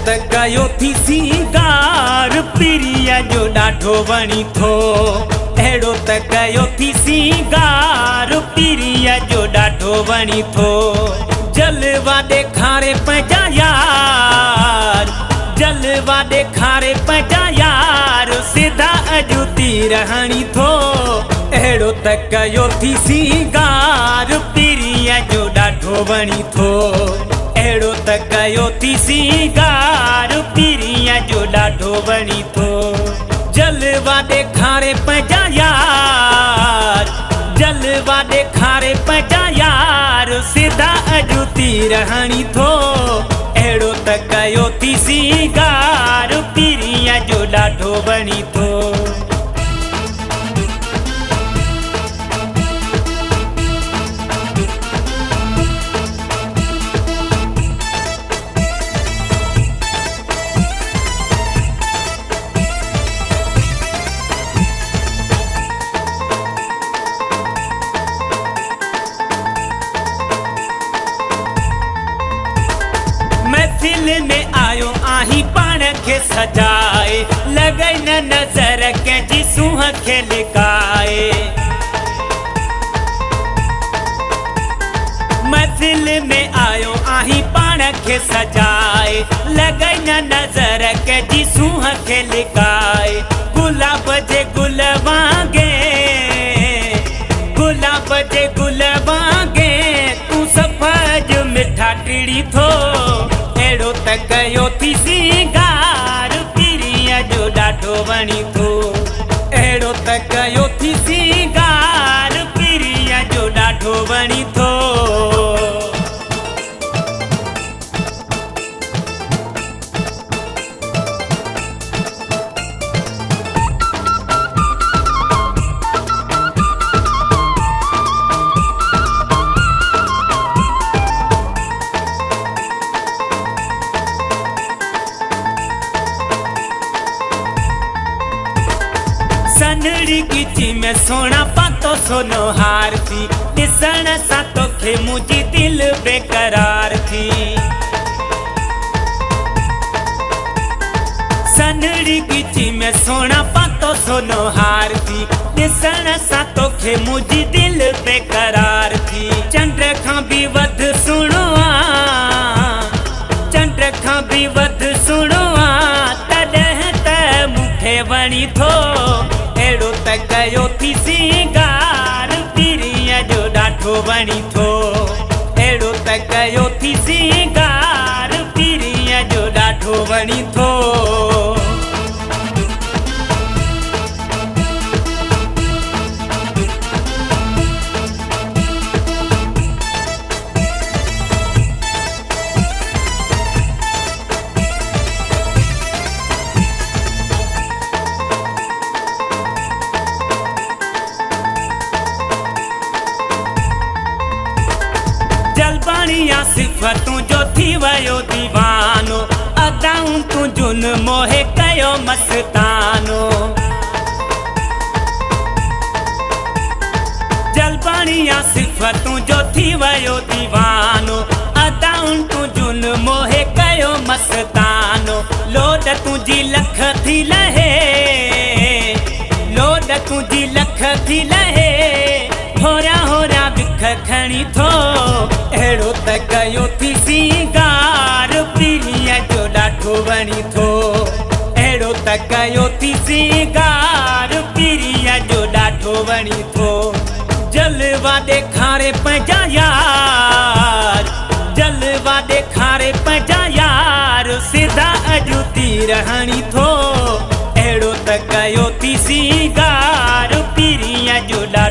त कयो थी सिंगार पिरिया जो ॾाढो वणी थो। अहिड़ो त कयो थी सिंगार पिरिया जो ॾाढो वणी थो। जलवा ॾेखारे पंहिंजा यार, जलवा ॾेखारे पंहिंजा यार, सिधा अॼु तीर हणी थो। अहिड़ो त कयो थी सिंगार पिरिया जो ॾाढो वणी थो। अहिड़ो त कयो थी सिंगार पिरिया जो ॾाढो वणी थो। जलवा ॾेखारे पंहिंजा यार, जलवा ॾेखारे पंहिंजा यार, सिधा अॼु तीर हणी थो। अहिड़ो त कयो थी सिंगार पिरिया जो ॾाढो वणी थो। महफिल में आयो आही पाण खे सजाए, लॻई न नज़र कंहिंजी सूंहं खे लिकाए। महफिल में आयो आही पाण खे सजाए, लॻई न नज़र कंहिंजी सूंहं खे लिकाए। गुलाब जे गुल वांगे, गुलाब जे गुल वांगे, तूं सफ़ज मिठा टिड़ी थो। अहिड़ो त कयो थी सिंगार पिरिया जो ॾाढो वणी थो। अहिड़ो त कयो थी सिंगार पिरिया जो ॾाढो वणी थो। सनड़ी गिची में सोना पातो सोनो हार थी, ॾिसण सां तोखे मुंहिंजी दिल बेकरार थी। सनड़ी गिची में सोना पातो सोनो हार थी, ॾिसण सां तोखे मुंहिंजी दिल बेकरार थी। चंड खां बि वध सुहिणो आ, चंड खां बि वध सुहिणो आ, तॾहिं त मूंखे वणी थो। अहिड़ो त कयो थी सिंगार पिरिया जो ॾाढो वणी थो। अहिड़ो त कयो थी सिंगार पिरिया जो ॾाढो वणी थो। जलबाणिया सिफ़तूं जो थी वियो दीवानो, अदाऊं तुंहिंजुन मोहे कयो मस्तानो। जलबाणिया सिफ़तूं जो थी वियो दीवानो, अदाऊं तुंहिंजुन मोहे कयो मस्तानो। लोड तुंहिंजी लख थी लहे, लोड तुंहिंजी लख थी लहे, होरिया होरिया बिख खणी थो। अहिड़ो त कयो थी सिंगार पिरिया जो ॾाढो वणी थो। अहिड़ो त कयो थी सिंगार पिरिया जो ॾाढो वणी थो। जलवा ॾेखारे पंहिंजा यार, जलवा ॾेखारे पंहिंजा यार, सिधा अॼु तीर हणी थो। अहिड़ो त कयो थी सिंगार पिरिया जो ॾाढो